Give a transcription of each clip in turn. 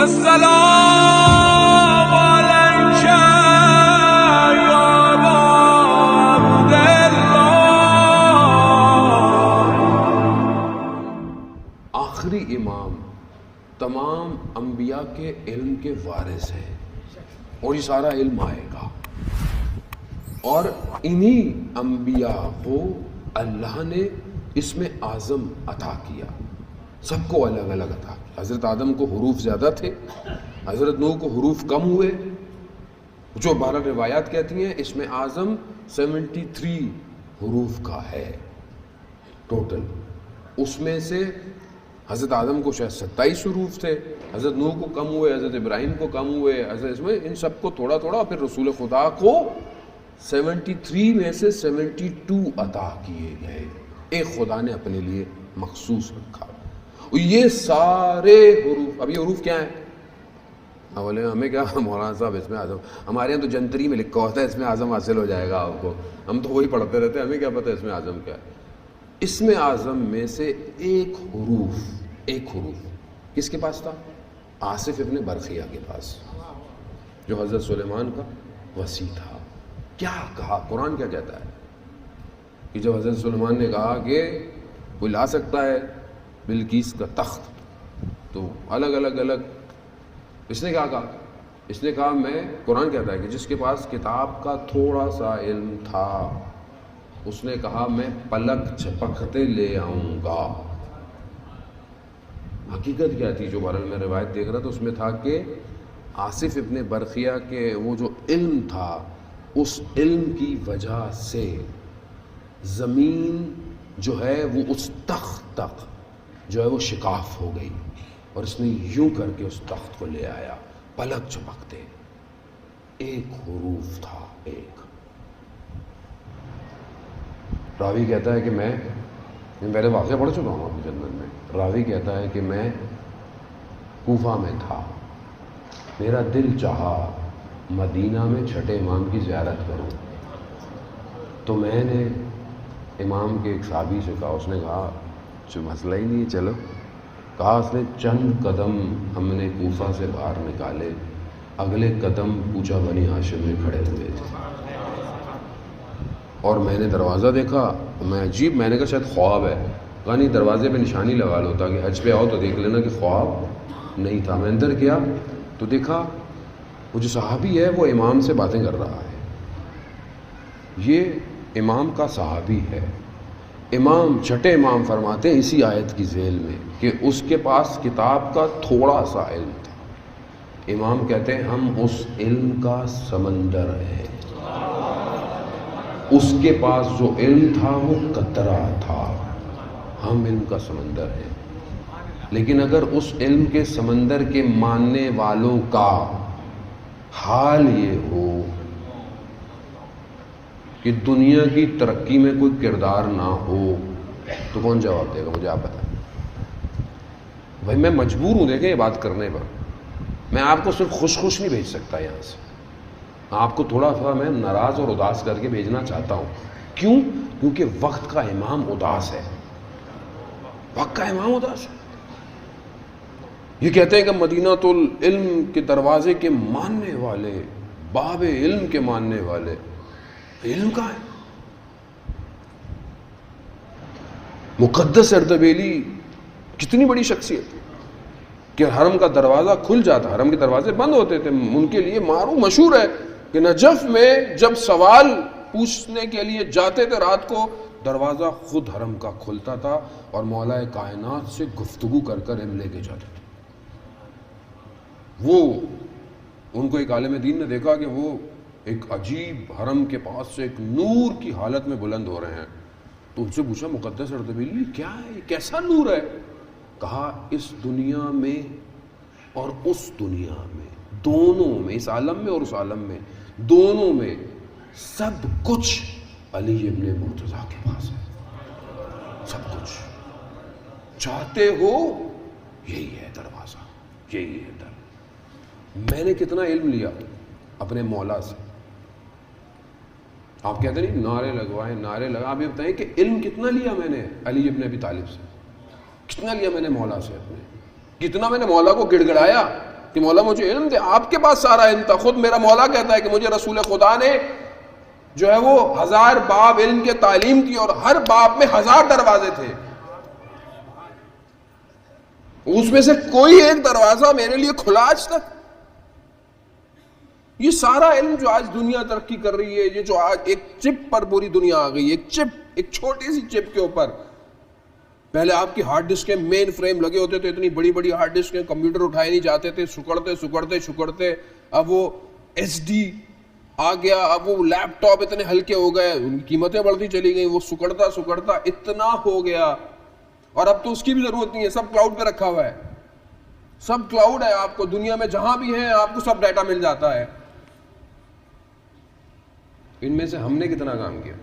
السلام علیک یا عبد اللہ۔ آخری امام تمام انبیاء کے علم کے وارث ہیں اور یہ سارا علم آئے گا، اور انہی انبیاء کو اللہ نے اسم اعظم عطا کیا، سب کو الگ الگ عطا کیا۔ حضرت آدم کو حروف زیادہ تھے، حضرت نوح کو حروف کم ہوئے، جو 12 روایات کہتی ہیں اسم اعظم 73 حروف کا ہے ٹوٹل، اس میں سے حضرت آدم کو شاید 27 حروف تھے، حضرت نوح کو کم ہوئے، حضرت ابراہیم کو کم ہوئے، حضرت اسماعیل، ان سب کو تھوڑا تھوڑا، پھر رسول خدا کو 73 میں سے 72 عطا کیے گئے، ایک خدا نے اپنے لیے مخصوص رکھا۔ یہ سارے حروف، اب یہ حروف کیا ہیں؟ بولے ہمیں کیا مولانا صاحب اسم اعظم، ہمارے یہاں تو جنتری میں لکھا ہوتا ہے اسم اعظم حاصل ہو جائے گا آپ کو، ہم تو وہی پڑھتے رہتے ہیں، ہمیں کیا پتہ اسم اعظم کیا ہے۔ اسم اعظم میں سے ایک حروف کس کے پاس تھا؟ آصف ابن برخیہ کے پاس، جو حضرت سلیمان کا وصی تھا۔ کیا کہا قرآن، کیا کہتا ہے کہ جب حضرت سلیمان نے کہا کہ کوئی لا سکتا ہے بلقیس کا تخت، تو الگ اس نے کیا کہا؟ اس نے کہا میں، قرآن کہتا ہے کہ جس کے پاس کتاب کا تھوڑا سا علم تھا اس نے کہا میں پلک جھپکتے لے آؤں گا۔ حقیقت کیا تھی؟ جو بہرحال میں روایت دیکھ رہا تھا اس میں تھا کہ آصف ابن برخیہ کے وہ جو علم تھا، اس علم کی وجہ سے زمین جو ہے وہ اس تخت تک جو ہے وہ شکاف ہو گئی، اور اس نے یوں کر کے اس تخت کو لے آیا پلک جھپکتے۔ ایک حروف تھا، ایک۔ راوی کہتا ہے کہ میں پہلے واقعہ پڑھ چکا ہوں اپنی جنت میں، راوی کہتا ہے کہ میں کوفہ میں تھا، میرا دل چاہا مدینہ میں چھٹے امام کی زیارت کروں، تو میں نے امام کے ایک صحابی سے کہا، اس نے کہا جو مسئلہ ہی نہیں ہے چلو، کہا اس نے چند قدم ہم نے کوفہ سے باہر نکالے، اگلے قدم پوچھا بنی ہاشم میں کھڑے ہوئے تھے، اور میں نے دروازہ دیکھا، میں نے کہا شاید خواب ہے، کہا نہیں دروازے پہ نشانی لگا لو تاکہ حج پہ آؤ تو دیکھ لینا کہ خواب نہیں تھا۔ میں اندر گیا تو دیکھا وہ جو صحابی ہے وہ امام سے باتیں کر رہا ہے، یہ امام کا صحابی ہے۔ امام چھٹے امام فرماتے ہیں اسی آیت کی ذیل میں کہ اس کے پاس کتاب کا تھوڑا سا علم تھا، امام کہتے ہیں ہم اس علم کا سمندر ہیں، اس کے پاس جو علم تھا وہ قطرہ تھا، ہم علم کا سمندر ہیں۔ لیکن اگر اس علم کے سمندر کے ماننے والوں کا حال یہ ہو کہ دنیا کی ترقی میں کوئی کردار نہ ہو تو کون جواب دے گا؟ مجھے آپ بتائیں بھائی، میں مجبور ہوں دیکھیں یہ بات کرنے پر، میں آپ کو صرف خوش نہیں بھیج سکتا یہاں سے، آپ کو تھوڑا سا میں ناراض اور اداس کر کے بھیجنا چاہتا ہوں۔ کیوں؟ کیونکہ وقت کا امام اداس ہے، وقت کا امام اداس ہے۔ یہ کہتے ہیں کہ مدینہ العلم کے دروازے کے ماننے والے، باب علم کے ماننے والے، علم کا ہے۔ مقدس اردبیلی کتنی بڑی شخصیت کہ حرم کا دروازہ کھل جاتا، حرم کے دروازے بند ہوتے تھے، ان کے لیے معروف مشہور ہے کہ نجف میں جب سوال پوچھنے کے لیے جاتے تھے رات کو، دروازہ خود حرم کا کھلتا تھا اور مولا کائنات سے گفتگو کر کر علم لے کے جاتے تھے۔ وہ ان کو ایک عالم دین نے دیکھا کہ وہ ایک عجیب حرم کے پاس سے ایک نور کی حالت میں بلند ہو رہے ہیں، تو ان سے پوچھا مقدس اردبیلی کیا ہے، یہ کیسا نور ہے؟ کہا اس دنیا میں اور اس دنیا میں، دونوں میں، اس عالم میں اور اس عالم میں، دونوں میں سب کچھ علی ابن مرتضیٰ کے پاس ہے، سب کچھ چاہتے ہو یہی ہے دروازہ، یہی ہے در۔ میں نے کتنا علم لیا اپنے مولا سے، آپ کہتے نہیں نعرے لگوائے، نعرے لگا، آپ یہ بتائیں کہ علم کتنا لیا میں نے علی ابن ابی طالب سے، کتنا لیا میں نے مولا سے اپنے، کتنا میں نے مولا کو گڑ گڑایا کہ مولا مجھے علم دے. آپ کے پاس سارا علم تھا. خود میرا مولا کہتا ہے کہ مجھے رسول خدا نے جو ہے وہ 1000 باب علم کے تعلیم کی، اور ہر باب میں 1000 دروازے تھے. اس میں سے کوئی ایک دروازہ میرے لیے کھلا آج تک. یہ سارا علم جو آج دنیا ترقی کر رہی ہے، یہ جو آج ایک چپ پر پوری دنیا آ گئی، ایک چپ، ایک چھوٹی سی چپ کے اوپر. پہلے آپ کی ہارڈ ڈسک کے مین فریم لگے ہوتے تھے، اتنی بڑی بڑی ہارڈ ڈسک کے، کمپیوٹر اٹھائے نہیں جاتے تھے، سکڑتے. اب وہ ایس ڈی آ گیا، اب وہ لیپ ٹاپ اتنے ہلکے ہو گئے، ان کی قیمتیں بڑھتی چلی گئیں، وہ سکڑتا اتنا ہو گیا. اور اب تو اس کی بھی ضرورت نہیں ہے، سب کلاؤڈ پہ رکھا ہوا ہے. سب کلاؤڈ ہے، آپ کو دنیا میں جہاں بھی ہیں آپ کو سب ڈیٹا مل جاتا ہے. ان میں سے ہم نے کتنا کام کیا؟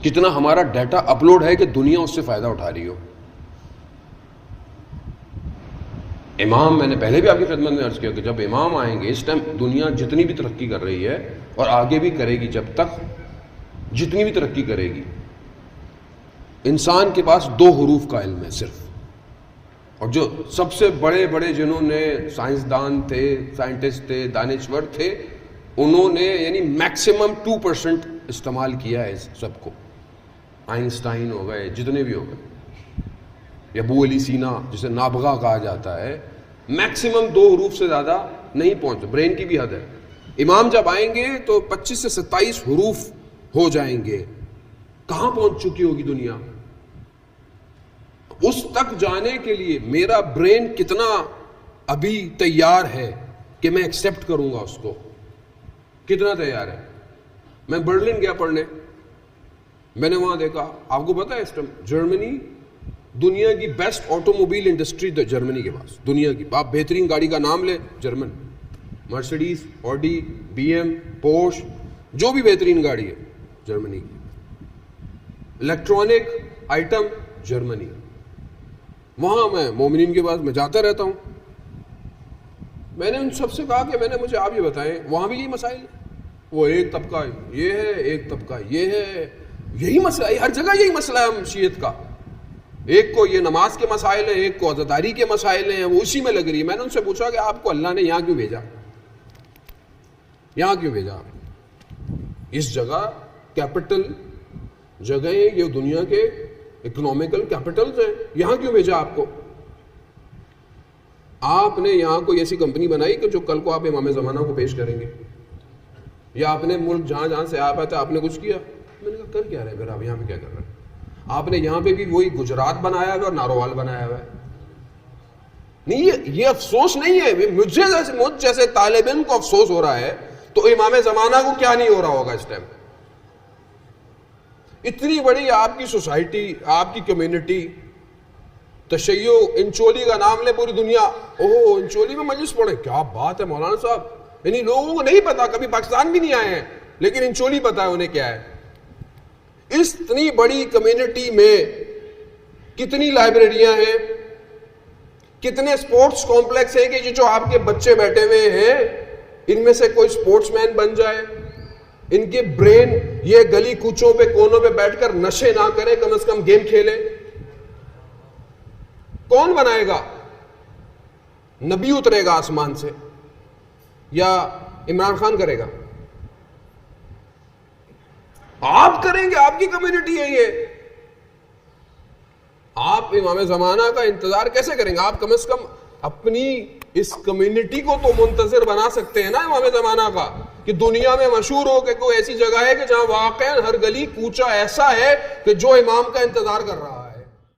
کتنا ہمارا ڈیٹا اپلوڈ ہے کہ دنیا اس سے فائدہ اٹھا رہی ہو. امام، میں نے پہلے بھی آپ کی خدمت میں عرض کیا کہ جب امام آئیں گے، اس ٹائم دنیا جتنی بھی ترقی کر رہی ہے اور آگے بھی کرے گی، جب تک جتنی بھی ترقی کرے گی، انسان کے پاس 2 حروف کا علم ہے صرف. اور جو سب سے بڑے بڑے جنہوں نے سائنسدان تھے، سائنٹسٹ تھے، دانشور تھے، انہوں نے یعنی میکسیمم 2% استعمال کیا ہے اس سب کو. آئنسٹائن ہو گئے، جتنے بھی ہو گئے، یا ابو علی سینا جسے نابغہ کہا جاتا ہے، میکسیمم 2 حروف سے زیادہ نہیں پہنچے. برین کی بھی حد ہے. امام جب آئیں گے تو 25 سے 27 حروف ہو جائیں گے. کہاں پہنچ چکی ہوگی دنیا؟ اس تک جانے کے لیے میرا برین کتنا ابھی تیار ہے کہ میں ایکسیپٹ کروں گا اس کو؟ کتنا تیار ہے؟ میں برلن گیا پڑھنے، میں نے وہاں دیکھا، آپ کو پتا ہے اس ٹائم جرمنی دنیا کی best auto mobile industry Germany کے پاس، دنیا کی. آپ بہترین گاڑی کا نام لیں، German, Mercedes, Audi, B M, Porsche, جو بھی بہترین گاڑی ہے جرمنی کی. Electronic item Germany. وہاں میں مومنین کے پاس میں جاتا رہتا ہوں. میں نے ان سب سے کہا کہ مجھے آپ یہ بتائیں، وہاں بھی یہی مسائل ہے؟ وہ ایک طبقہ یہ ہے، ایک طبقہ یہ ہے، یہی مسئلہ ہے، ہر جگہ یہی مسئلہ ہے ہم شیعت کا. ایک کو یہ نماز کے مسائل ہیں، ایک کو عزاداری کے مسائل ہیں، وہ اسی میں لگ رہی ہے. میں نے ان سے پوچھا کہ آپ کو اللہ نے یہاں کیوں بھیجا؟ یہاں کیوں بھیجا؟ اس جگہ کیپٹل جگہ ہے، یہ دنیا کے اکنامیکل کیپٹلز ہیں، یہاں کیوں بھیجا آپ کو؟ آپ نے یہاں کوئی ایسی کمپنی بنائی کہ جو کل کو آپ امام زمانہ کو پیش کریں گے؟ یا آپ نے ملک جہاں سے آپ آتا آپ نے کچھ کیا؟ میں نے کہا کر کیا رہے پھر آپ یہاں پہ کیا کر رہے ہیں؟ آپ نے یہاں پہ بھی وہی گجرات بنایا ہوا اور نارووال بنایا ہوا ہے. نہیں، یہ افسوس نہیں ہے. مجھ جیسے طالب علم کو افسوس ہو رہا ہے تو امام زمانہ کو کیا نہیں ہو رہا ہوگا اس ٹائم؟ اتنی بڑی آپ کی سوسائٹی، آپ کی کمیونٹی، تشیع، انچولی کا نام لے پوری دنیا، اوہ انچولی میں مجلس پڑھے، کیا بات ہے مولانا صاحب. یعنی لوگوں کو نہیں پتا، کبھی پاکستان بھی نہیں آئے ہیں لیکن انچولی پتا ہے انہیں کیا ہے. اس اتنی بڑی کمیونٹی میں کتنی لائبریریاں ہیں، کتنے سپورٹس کمپلیکس ہیں کہ جو آپ کے بچے بیٹھے ہوئے ہیں ان میں سے کوئی سپورٹس مین بن جائے، ان کے برین یہ گلی کوچوں پہ کونوں پہ بیٹھ کر نشے نہ کرے، کم از کم گیم کھیلے. کون بنائے گا؟ نبی اترے گا آسمان سے یا عمران خان کرے گا؟ آپ کریں گے، آپ کی کمیونٹی ہے یہ. آپ امام زمانہ کا انتظار کیسے کریں گے؟ آپ کم از کم اپنی اس کمیونٹی کو تو منتظر بنا سکتے ہیں نا امام زمانہ کا، کہ دنیا میں مشہور ہو کہ کوئی ایسی جگہ ہے کہ جہاں واقعا ہر گلی کوچہ ایسا ہے کہ جو امام کا انتظار کر رہا ہے.